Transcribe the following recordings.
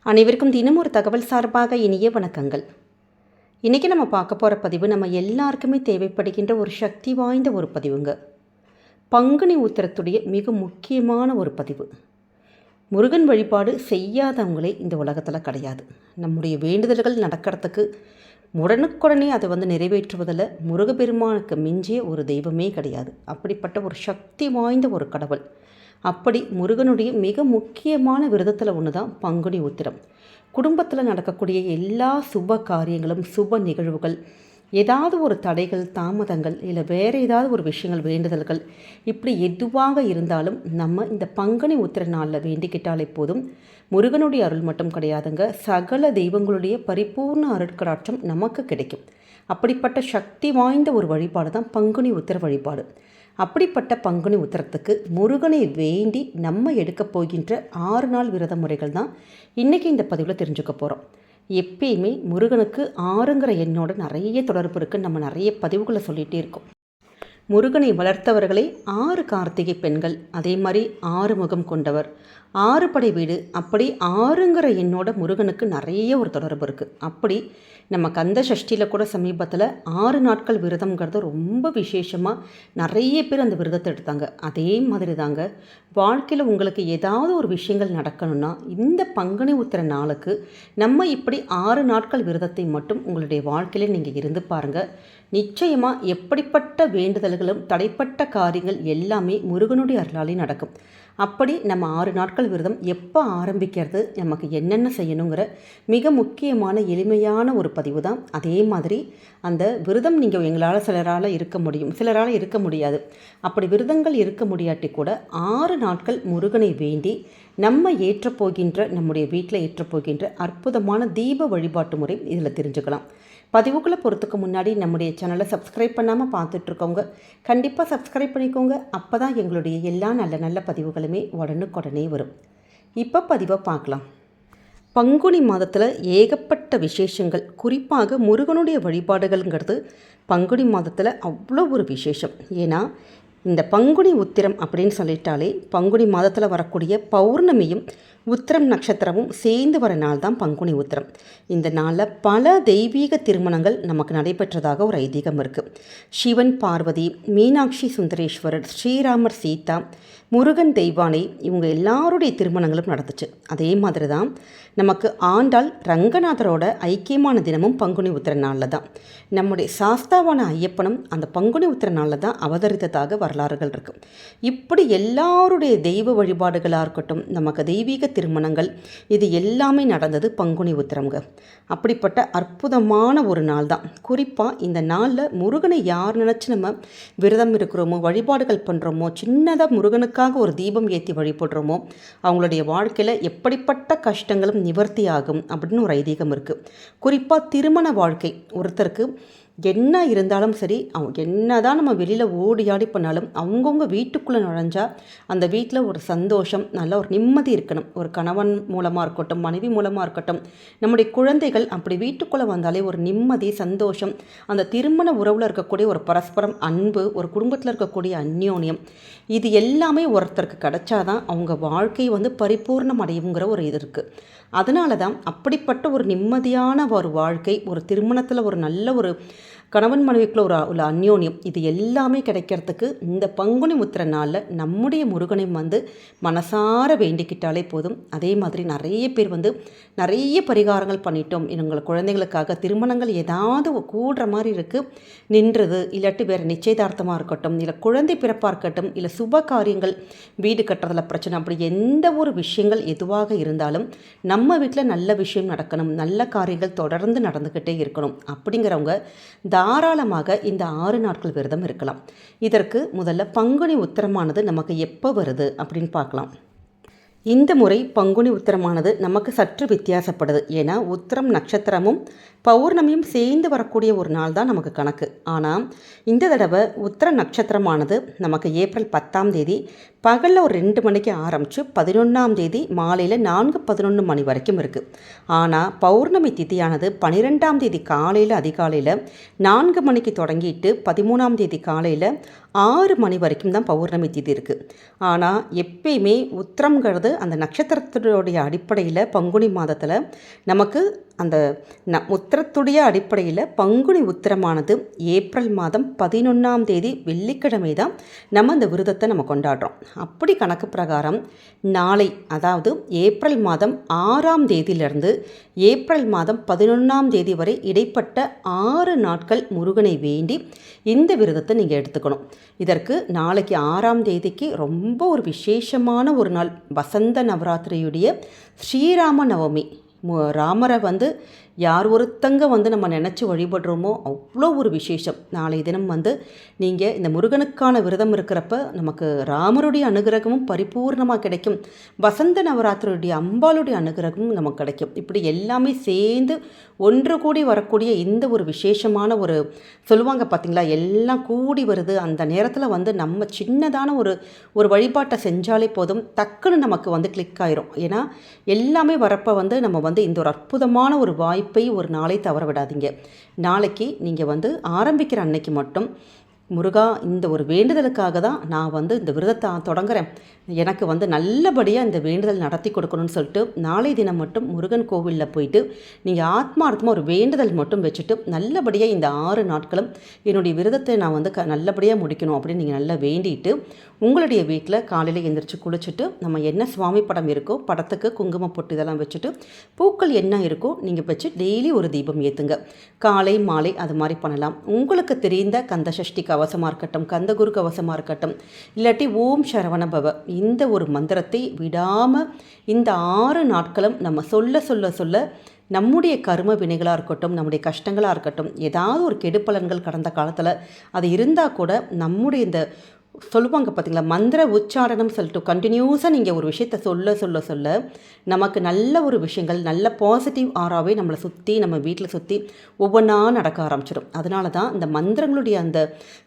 அனைவருக்கும் தினம் ஒரு தகவல் சார்பாக இனிய வணக்கங்கள். இன்றைக்கி நம்ம பார்க்க போகிற பதிவு நம்ம எல்லாருக்குமே தேவைப்படுகின்ற ஒரு சக்தி வாய்ந்த ஒரு பதிவுங்க. பங்குனி உத்திரத்துடைய மிக முக்கியமான ஒரு பதிவு. முருகன் வழிபாடு செய்யாதவங்களே இந்த உலகத்தில் கிடையாது. நம்முடைய வேண்டுதல்கள் நடக்கிறதுக்கு உடனுக்குடனே அதை நிறைவேற்றுவதில் முருகப்பெருமானுக்கு மிஞ்சிய ஒரு தெய்வமே கிடையாது. அப்படிப்பட்ட ஒரு சக்தி வாய்ந்த ஒரு கடவுள். அப்படி முருகனுடைய மிக முக்கியமான விரதத்தில் ஒன்று தான் பங்குனி உத்திரம். குடும்பத்தில் நடக்கக்கூடிய எல்லா சுப காரியங்களும் சுப நிகழ்வுகள், ஏதாவது ஒரு தடைகள் தாமதங்கள் இல்லை வேறு ஏதாவது ஒரு விஷயங்கள் வேண்டுதல்கள் இப்படி எதுவாக இருந்தாலும் நம்ம இந்த பங்குனி உத்திர நாளில் வேண்டிக்கிட்டாலே போதும். முருகனுடைய அருள் மட்டும் கிடையாதுங்க, சகல தெய்வங்களுடைய பரிபூர்ண அருட்கடாட்சம் நமக்கு கிடைக்கும். அப்படிப்பட்ட சக்தி வாய்ந்த ஒரு வழிபாடு தான் பங்குனி உத்திர வழிபாடு. அப்படிப்பட்ட பங்குனி உத்திரத்துக்கு முருகனை வேண்டி நம்ம எடுக்க போகின்ற 6 நாள் விரத முறைகள் தான் இன்றைக்கி இந்த பதிவில் தெரிஞ்சுக்க போகிறோம். எப்பயுமே முருகனுக்கு 6ங்கிற எண்ணோட நிறைய தொடர்பு இருக்குன்னு நம்ம நிறைய பதிவுகளை சொல்லிகிட்டே இருக்கோம். முருகனை வளர்த்தவர்களே 6 கார்த்திகை பெண்கள், அதே மாதிரி 6 முகம் கொண்டவர், 6 படை வீடு, அப்படி 6ங்கிற எண்ணோட முருகனுக்கு நிறைய ஒரு தொடர்பு இருக்குது. அப்படி நம்ம கந்த சஷ்டியில் கூட சமீபத்தில் 6 நாட்கள் விரதம்ங்கிறது ரொம்ப விசேஷமாக நிறைய பேர் அந்த விரதத்தை எடுத்தாங்க. அதே மாதிரி தாங்க வாழ்க்கையில் உங்களுக்கு ஏதாவது ஒரு விஷயங்கள் நடக்கணும்னா இந்த பங்குனி உத்திர நாளுக்கு நம்ம இப்படி 6 நாட்கள் விரதத்தை மட்டும் உங்களுடைய வாழ்க்கையில் நீங்கள் இருந்து பாருங்கள். நிச்சயமாக எப்படிப்பட்ட வேண்டுதல்களும் தடைப்பட்ட காரியங்கள் எல்லாமே முருகனுடைய அருளாலே நடக்கும். அப்படி நம்ம 6 நாட்கள் விரதம் எப்போ ஆரம்பிக்கிறது, நமக்கு என்னென்ன செய்யணுங்கிற மிக முக்கியமான எளிமையான ஒரு பதிவு தான். அதே மாதிரி அந்த விரதம் நீங்கள் எங்களால் சிலரால் இருக்க முடியும், சிலரால் இருக்க முடியாது. அப்படி விரதங்கள் இருக்க முடியாட்டி கூட 6 நாட்கள் முருகனை வேண்டி நம்ம ஏற்றப்போகின்ற நம்முடைய வீட்டில் ஏற்றப்போகின்ற அற்புதமான தீப வழிபாட்டு முறை இதில் தெரிஞ்சுக்கலாம். பதிவுக்குள்ளே போகிறதுக்கு முன்னாடி நம்முடைய சேனலை சப்ஸ்கிரைப் பண்ணாமல் பார்த்துட்ருக்கவங்க கண்டிப்பாக சப்ஸ்கிரைப் பண்ணிக்கோங்க. அப்போ தான் எங்களுடைய எல்லா நல்ல நல்ல பதிவுகளுமே உடனுக்குடனே வரும். இப்போ பதிவை பார்க்கலாம். பங்குனி மாதத்தில் ஏகப்பட்ட விசேஷங்கள், குறிப்பாக முருகனுடைய வழிபாடுகள்ங்கிறது பங்குனி மாதத்தில் அவ்வளோ ஒரு விசேஷம். ஏன்னா இந்த பங்குனி உத்திரம் அப்படின்னு சொல்லிட்டாலே பங்குனி மாதத்தில் வரக்கூடிய பௌர்ணமியும் உத்திரம் நட்சத்திரமும் சேர்ந்து வர நாள் தான் பங்குனி உத்திரம். இந்த நாளில் பல தெய்வீக திருமணங்கள் நமக்கு நடைபெற்றதாக ஒரு ஐதீகம் இருக்குது. சிவன் பார்வதி, மீனாட்சி சுந்தரேஸ்வரர், ஸ்ரீராமர் சீதா, முருகன் தெய்வானை, இவங்க எல்லாருடைய திருமணங்களும் நடந்துச்சு. அதே மாதிரி தான் நமக்கு ஆண்டாள் ரங்கநாதரோட ஐக்கியமான தினமும் பங்குனி உத்திர நாளில் தான். நம்முடைய சாஸ்தாவான ஐயப்பனும் அந்த பங்குனி உத்திர நாளில் தான் அவதரித்ததாக வரலாறுகள் இருக்குது. இப்படி எல்லாருடைய தெய்வ வழிபாடுகளாக இருக்கட்டும், நமக்கு தெய்வீக திருமணங்கள், இது எல்லாமே நடந்தது பங்குனி உத்திரம்ங்க. அப்படிப்பட்ட அற்புதமான ஒரு நாள் தான். குறிப்பாக இந்த நாளில் முருகனை யார் நினச்சி நம்ம விரதம் இருக்கிறோமோ, வழிபாடுகள் பண்ணுறோமோ, சின்னதாக முருகனுக்காக ஒரு தீபம் ஏற்றி வழிபடுறோமோ, அவங்களுடைய வாழ்க்கையில் எப்படிப்பட்ட கஷ்டங்களும் நிவர்த்தி ஆகும் அப்படின்னு ஒரு ஐதீகம் இருக்குது. குறிப்பாக திருமண வாழ்க்கை ஒருத்தருக்கு என்ன இருந்தாலும் சரி, அவங்க என்ன தான் நம்ம வெளியில் ஓடி ஆடி பண்ணாலும் அவங்கவுங்க வீட்டுக்குள்ளே நுழைஞ்சால் அந்த வீட்டில் ஒரு சந்தோஷம், நல்ல ஒரு நிம்மதி இருக்கணும். ஒரு கணவன் மூலமாக இருக்கட்டும், மனைவி மூலமாக இருக்கட்டும், நம்முடைய குழந்தைகள் அப்படி வீட்டுக்குள்ளே வந்தாலே ஒரு நிம்மதி சந்தோஷம், அந்த திருமண உறவில் இருக்கக்கூடிய ஒரு பரஸ்பரம் அன்பு, ஒரு குடும்பத்தில் இருக்கக்கூடிய அந்யோன்யம், இது எல்லாமே ஒருத்தருக்கு கிடைச்சாதான் அவங்க வாழ்க்கை பரிபூர்ணம் அடையுங்கிற ஒரு இது இருக்குது. அதனால தான் அப்படிப்பட்ட ஒரு நிம்மதியான ஒரு வாழ்க்கை, ஒரு திருமணத்தில் ஒரு நல்ல ஒரு கணவன் மனைவிக்குள்ள ஒரு அந்யோன்யம், இது எல்லாமே கிடைக்கிறதுக்கு இந்த பங்குனி உத்திர நாளில் நம்முடைய முருகனை மனசார வேண்டிக்கிட்டாலே போதும். அதே மாதிரி நிறைய பேர் நிறைய பரிகாரங்கள் பண்ணிட்டோம், எங்கள் குழந்தைகளுக்காக திருமணங்கள் ஏதாவது கூடுற மாதிரி இருக்குது, நின்றது, இல்லாட்டி வேறு நிச்சயதார்த்தமாக இருக்கட்டும், இல்லை குழந்தை பிறப்பாக இருக்கட்டும், இல்லை சுப காரியங்கள், வீடு கட்டுறதுல பிரச்சனை, அப்படி எந்த ஒரு விஷயங்கள் எதுவாக இருந்தாலும் நம்ம வீட்டில் நல்ல விஷயம் நடக்கணும், நல்ல காரியங்கள் தொடர்ந்து நடந்துக்கிட்டே இருக்கணும் அப்படிங்கிறவங்க தாராளமாக இந்த 6 நாட்கள் விரதம் இருக்கலாம். இதற்கு முதல்ல பங்குனி உத்திரமானது நமக்கு எப்போ வருது அப்படின்னு பார்க்கலாம். இந்த முறை பங்குனி உத்திரமானது நமக்கு சற்று வித்தியாசப்படுது. ஏன்னா உத்திரம் நட்சத்திரமும் பௌர்ணமியும் சேர்ந்து வரக்கூடிய ஒரு நாள் தான் நமக்கு கணக்கு. ஆனால் இந்த தடவை உத்திர நட்சத்திரமானது நமக்கு ஏப்ரல் 10ஆம் தேதி பகலில் ஒரு 2 மணிக்கு ஆரம்பித்து 11ஆம் தேதி மாலையில் 4:11 மணி வரைக்கும் இருக்குது. ஆனால் பௌர்ணமி திதியானது 12ஆம் தேதி காலையில் அதிகாலையில் 4 மணிக்கு தொடங்கிட்டு 13ஆம் தேதி காலையில் 6 மணி வரைக்கும் தான் பௌர்ணமி திதி இருக்குது. ஆனால் எப்பயுமே உத்திரம்ங்கிறது அந்த நட்சத்திரத்துடைய அடிப்படையில் பங்குனி மாதத்தில் நமக்கு அந்த உத்திரத்துடைய அடிப்படையில் பங்குனி உத்திரமானது ஏப்ரல் மாதம் 11ஆம் தேதி வெள்ளிக்கிழமை தான் நம்ம அந்த விரதத்தை நம்ம கொண்டாடுறோம். அப்படி கணக்கு பிரகாரம் நாளை, அதாவது ஏப்ரல் மாதம் 6ஆம் தேதியிலிருந்து ஏப்ரல் மாதம் 11ஆம் தேதி வரை இடைப்பட்ட 6 நாட்கள் முருகனை வேண்டி இந்த விரதத்தை நீங்கள் எடுத்துக்கணும். இதற்கு நாளைக்கு 6ஆம் தேதிக்கு ரொம்ப ஒரு விசேஷமான ஒரு நாள், வசந்த நவராத்திரியுடைய ஸ்ரீராம நவமி. ராமரை யார் ஒருத்தங்க நம்ம நினச்சி வழிபடுறோமோ அவ்வளோ ஒரு விசேஷம். நாளை தினம் நீங்கள் இந்த முருகனுக்கான விரதம் இருக்கிறப்ப நமக்கு ராமருடைய அனுகிரகமும் பரிபூர்ணமாக கிடைக்கும், வசந்த நவராத்திரியுடைய அம்பாளுடைய அனுகிரகமும் நமக்கு கிடைக்கும். இப்படி எல்லாமே சேர்ந்து ஒன்று கூடி வரக்கூடிய இந்த ஒரு விசேஷமான ஒரு சொல்லுவாங்க பார்த்திங்களா, எல்லாம் கூடி வருது. அந்த நேரத்தில் நம்ம சின்னதான ஒரு வழிபாட்டை செஞ்சாலே போதும், டக்குன்னு நமக்கு கிளிக் ஆயிரும். ஏன்னா எல்லாமே வரப்போ நம்ம இந்த ஒரு அற்புதமான ஒரு வாய்ப்பை ஒரு நாளை தவற விடாதீங்க. நாளைக்கு நீங்கள் ஆரம்பிக்கிற அன்னைக்கு மட்டும் முருகா, இந்த ஒரு வேண்டுதலுக்காக தான் நான் இந்த விரதத்தை தொடங்குறேன், எனக்கு நல்லபடியாக இந்த வேண்டுதல் நடத்தி கொடுக்கணும்னு சொல்லிட்டு நாளை தினம் மட்டும் முருகன் கோவிலில் போயிட்டு நீங்கள் ஆத்மார்த்தமாக ஒரு வேண்டுதல் மட்டும் வச்சுட்டு நல்லபடியாக இந்த 6 நாட்களும் என்னுடைய விரதத்தை நான் நல்லபடியாக முடிக்கணும் அப்படின்னு நீங்கள் நல்லா வேண்டிட்டு உங்களுடைய வீட்டில் காலையில் எழுந்திரிச்சு குளிச்சுட்டு நம்ம என்ன சுவாமி படம் இருக்கோ படத்துக்கு குங்குமம் பொட்டு இதெல்லாம் வச்சுட்டு பூக்கள் என்ன இருக்கோ நீங்கள் வச்சு டெய்லி ஒரு தீபம் ஏற்றுங்க. காலை மாலை அது மாதிரி பண்ணலாம். உங்களுக்கு தெரிந்த கந்த சஷ்டி கவசமாக இருக்கட்டும், கந்தகுரு கவசமாக இருக்கட்டும், இல்லாட்டி ஓம் சரவண பவ, இந்த ஒரு மந்திரத்தை விடாமல் இந்த 6 நாட்களும் நம்ம சொல்ல நம்முடைய கர்ம வினைகளாக இருக்கட்டும், நம்முடைய கஷ்டங்களாக இருக்கட்டும், ஏதாவது ஒரு கெடுப்பலன்கள் கடந்த காலத்தில் அது இருந்தால் கூட நம்முடைய இந்த சொல்லுவாங்க பார்த்திங்களா, மந்திர உச்சாரணம் சொல்லிட்டு கண்டினியூஸாக நீங்கள் ஒரு விஷயத்தை சொல்ல நமக்கு நல்ல ஒரு விஷயங்கள், நல்ல பாசிட்டிவ் ஆராவே நம்மளை சுற்றி நம்ம வீட்டில் சுற்றி ஒவ்வொன்றா நடக்க ஆரம்பிச்சிடும். அதனால தான் இந்த மந்திரங்களுடைய அந்த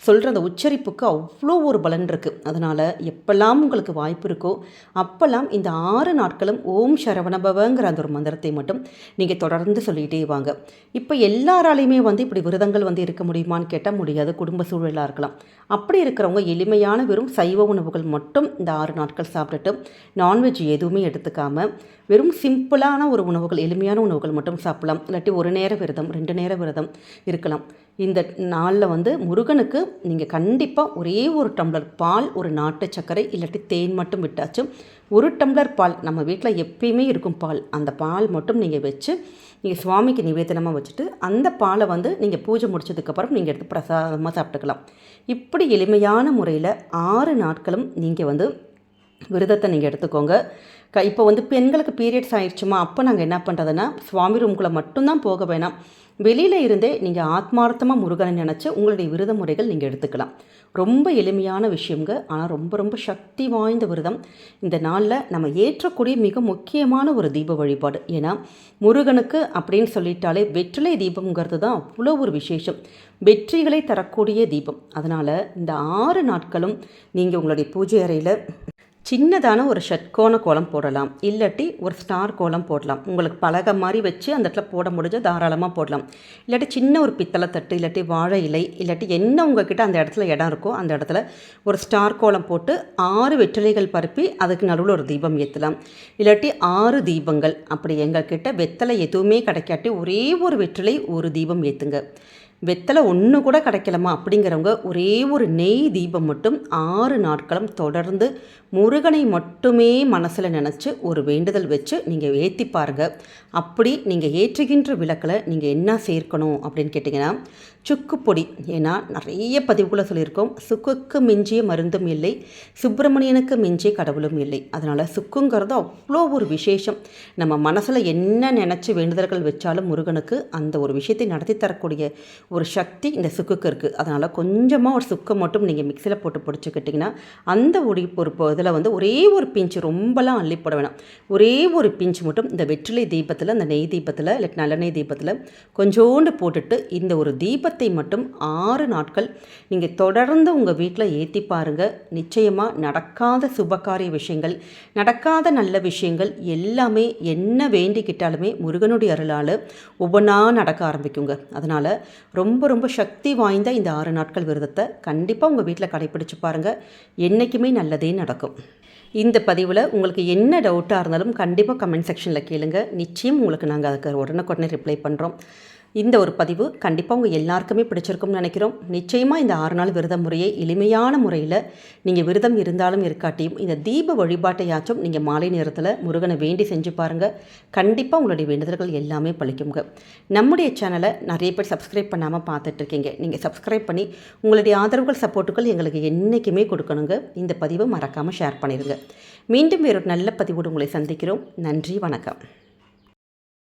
சொல்கிற அந்த உச்சரிப்புக்கு அவ்வளோ ஒரு பலன் இருக்குது. அதனால் எப்பெல்லாம் உங்களுக்கு வாய்ப்பு இருக்கோ அப்போல்லாம் இந்த 6 நாட்களும் ஓம் சரவணபவங்கிற அந்த ஒரு மந்திரத்தை மட்டும் நீங்கள் தொடர்ந்து சொல்லிகிட்டே வாங்க. இப்போ எல்லாராலையுமே இப்படி விரதங்கள் இருக்க முடியுமான்னு கேட்டால் முடியாது. குடும்ப சூழலாக இருக்கலாம். அப்படி இருக்கிறவங்க எளிமையான வெறும் சைவ உணவுகள் மட்டும் இந்த 6 நாட்கள் சாப்பிட்டுட்டு நான்வெஜ் எதுவுமே எடுத்துக்காமல் வெறும் சிம்பிளான ஒரு உணவுகள், எளிமையான உணவுகள் மட்டும் சாப்பிடலாம். இல்லாட்டி 1 நேர விரதம் 2 நேர விரதம் இருக்கலாம். இந்த நாளில் முருகனுக்கு நீங்கள் கண்டிப்பாக ஒரே ஒரு டம்ளர் பால், ஒரு நாட்டு சர்க்கரை இல்லாட்டி தேன் மட்டும் விட்டாச்சு, 1 டம்ளர் பால், நம்ம வீட்டில் எப்பயுமே இருக்கும் பால், அந்த பால் மட்டும் நீங்கள் வச்சு நீங்கள் சுவாமிக்கு நிவேதனமாக வச்சுட்டு அந்த பாலை நீங்கள் பூஜை முடிச்சதுக்கப்புறம் நீங்கள் எடுத்து பிரசாதமாக சாப்பிட்டுக்கலாம். இப்படி எளிமையான முறையில் 6 நாட்களும் நீங்கள் விரதத்தை நீங்கள் எடுத்துக்கோங்க. இப்போ பெண்களுக்கு பீரியட்ஸ் ஆயிடுச்சுமா, அப்போ நாங்கள் என்ன பண்ணுறதுன்னா சுவாமி ரூம்குள்ளே மட்டும்தான் போக வேணாம், வெளியில் இருந்தே நீங்கள் ஆத்மார்த்தமாக முருகனை நினச்சி உங்களுடைய விரத முறைகள் நீங்கள் எடுத்துக்கலாம். ரொம்ப எளிமையான விஷயங்க, ஆனால் ரொம்ப ரொம்ப சக்தி வாய்ந்த விரதம். இந்த நாளில் நம்ம ஏற்றக்கூடிய மிக முக்கியமான ஒரு தீப வழிபாடு. ஏன்னா முருகனுக்கு அப்படின்னு சொல்லிட்டாலே வெற்றிலை தீபம்ங்கிறது தான் அவ்வளோ ஒரு விசேஷம், வெற்றிகளை தரக்கூடிய தீபம். அதனால் இந்த 6 நாட்களும் நீங்கள் உங்களுடைய பூஜை அறையில் சின்னதான ஒரு ஷட்கோண கோலம் போடலாம், இல்லாட்டி ஒரு ஸ்டார் கோலம் போடலாம். உங்களுக்கு பலகை மாதிரி வச்சு அந்த இடத்துல போட முடிஞ்ச தாராளமாக போடலாம். இல்லாட்டி சின்ன ஒரு பித்தளை தட்டு, இல்லாட்டி வாழை இலை, இல்லாட்டி என்ன உங்ககிட்ட அந்த இடத்துல இடம் இருக்கோ அந்த இடத்துல ஒரு ஸ்டார் கோலம் போட்டு 6 வெற்றிலைகள் பரப்பி அதுக்கு நடுவில் ஒரு தீபம் ஏற்றலாம். இல்லாட்டி 6 தீபங்கள். அப்படி எங்கள்கிட்ட வெத்தலை எதுவுமே கிடைக்காட்டி ஒரே ஒரு வெற்றிலை ஒரு தீபம் ஏற்றுங்க. வெத்தலை ஒன்று கூட கிடைக்கலமா அப்படிங்கிறவங்க ஒரே ஒரு நெய் தீபம் மட்டும் 6 நாட்களும் தொடர்ந்து முருகனை மட்டுமே மனசில் நினச்சி ஒரு வேண்டுதல் வச்சு நீங்கள் ஏற்றி பாருங்கள். அப்படி நீங்கள் ஏற்றுகின்ற விளக்கில் நீங்கள் என்ன சேர்க்கணும் அப்படின்னு கேட்டிங்கன்னா சுக்கு பொடி. ஏன்னா நிறைய பதிவுகளை சொல்லியிருக்கோம், சுக்குக்கு மிஞ்சிய மருந்தும் இல்லை, சுப்பிரமணியனுக்கு மிஞ்சிய கடவுளும் இல்லை. அதனால் சுக்குங்கிறது அவ்வளோ ஒரு விசேஷம். நம்ம மனசில் என்ன நினச்சி வேண்டுதல்கள் வச்சாலும் முருகனுக்கு அந்த ஒரு விஷயத்தை நடத்தி தரக்கூடிய ஒரு சக்தி இந்த சுக்குக்கு இருக்குது. அதனால் கொஞ்சமாக ஒரு சுக்கை மட்டும் நீங்கள் மிக்சியில் போட்டு பொடிச்சுக்கிட்டிங்கன்னா அந்த ஒரு இதில் வந்து ஒரே ஒரு பிஞ்சு ரொம்பலாம் அள்ளி போட வேணாம். ஒரே ஒரு பிஞ்சு மட்டும் இந்த வெற்றிலை தீபத்தில், இந்த நெய் தீபத்தில் இல்லை நல்லெண்ணெய் தீபத்தில் கொஞ்சோண்டு போட்டுட்டு இந்த ஒரு தீபத்தை மட்டும் 6 நாட்கள் நீங்கள் தொடர்ந்து உங்கள் வீட்டில் ஏற்றி பாருங்கள். நிச்சயமாக நடக்காத சுபகாரிய விஷயங்கள், நடக்காத நல்ல விஷயங்கள் எல்லாமே என்ன வேண்டிக்கிட்டாலுமே முருகனுடைய அருளால் ஒவ்வொன்றா நடக்க ஆரம்பிக்குங்க. அதனால் ரொம்ப ரொம்ப சக்தி வாய்ந்த இந்த 6 நாட்கள் விரதத்தை கண்டிப்பாக உங்கள் வீட்டில் கடைப்பிடிச்சு பாருங்கள். என்றைக்குமே நல்லதே நடக்கும். இந்த பதிவில் உங்களுக்கு என்ன டவுட்டாக இருந்தாலும் கண்டிப்பாக கமெண்ட் செக்ஷனில் கேளுங்க. நிச்சயம் உங்களுக்கு நாங்கள் அதுக்கு உடனுக்குடனே ரிப்ளை பண்ணுறோம். இந்த ஒரு பதிவு கண்டிப்பாக உங்கள் எல்லாருக்குமே பிடிச்சிருக்கும்னு நினைக்கிறோம். நிச்சயமாக இந்த 6 நாள் விரத முறையை எளிமையான முறையில் நீங்கள் விரதம் இருந்தாலும் இருக்காட்டியும் இந்த தீப வழிபாட்டையாச்சும் நீங்கள் மாலை நேரத்தில் முருகனை வேண்டி செஞ்சு பாருங்கள். கண்டிப்பாக உங்களுடைய வேண்டுதல்கள் எல்லாமே பழிக்குங்க. நம்முடைய சேனலை நிறைய பேர் சப்ஸ்கிரைப் பண்ணாமல் பார்த்துட்ருக்கீங்க. நீங்கள் சப்ஸ்கிரைப் பண்ணி உங்களுடைய ஆதரவுகள், சப்போர்ட்டுகள் எங்களுக்கு என்றைக்குமே கொடுக்கணுங்க. இந்த பதிவை மறக்காமல் ஷேர் பண்ணிடுங்க. மீண்டும் வேறொரு நல்ல பதிவோடு உங்களை சந்திக்கிறோம். நன்றி, வணக்கம்.